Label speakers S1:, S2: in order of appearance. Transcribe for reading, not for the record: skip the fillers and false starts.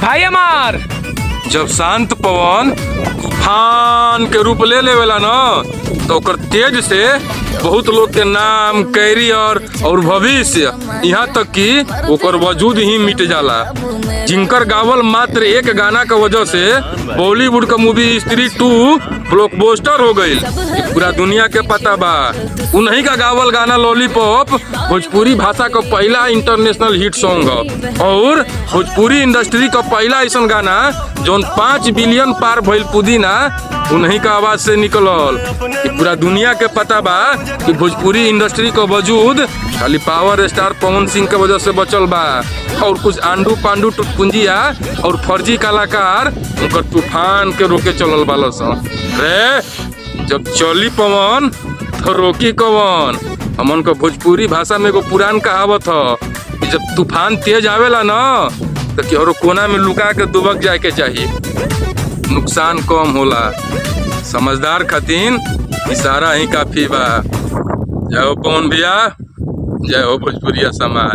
S1: भाई हमार
S2: जब शांत पवन तूफान के रूप ले लेवेला न तो ओकर तेज से बहुत लोग के नाम, कैरियर और भविष्य, यहाँ तक कि ओकर वजूद ही मिट जाला। जिनकर गावल मात्र एक गाना के वजह से बॉलीवुड का मूवी स्त्री 2 ब्लॉकबस्टर हो गई। पूरा दुनिया के पता बा। उन्हीं का गावल गाना लॉलीपॉप भोजपुरी भाषा का पहला इंटरनेशनल हिट सॉन्ग है और भोजपुरी इंडस्ट्री का पहला ऐसा गाना जो 5 बिलियन पार भइल पुदीना उन्हीं का आवाज से निकलल। पूरा दुनिया के पता बा कि भोजपुरी इंडस्ट्री का वजूद खाली पावर स्टार पवन सिंह के वजह से बचल बा और कुछ आंडू पांडू टुटपुंजिया और फर्जी कलाकार उनकर तूफान के रोके चलल बाल सन। रे जब चली पवन तो रोकी कवन। हमन को भोजपुरी भाषा में एगो पुरान कहावत है, जब तूफान तेज आवेला न तो केहरो कोना में लुका के दुबक जाए के चाहिए, नुकसान कम होला। समझदार खातिन इशारा ही काफी बा। जय हो पवन भैया, जय हो भोजपुरिया समाज।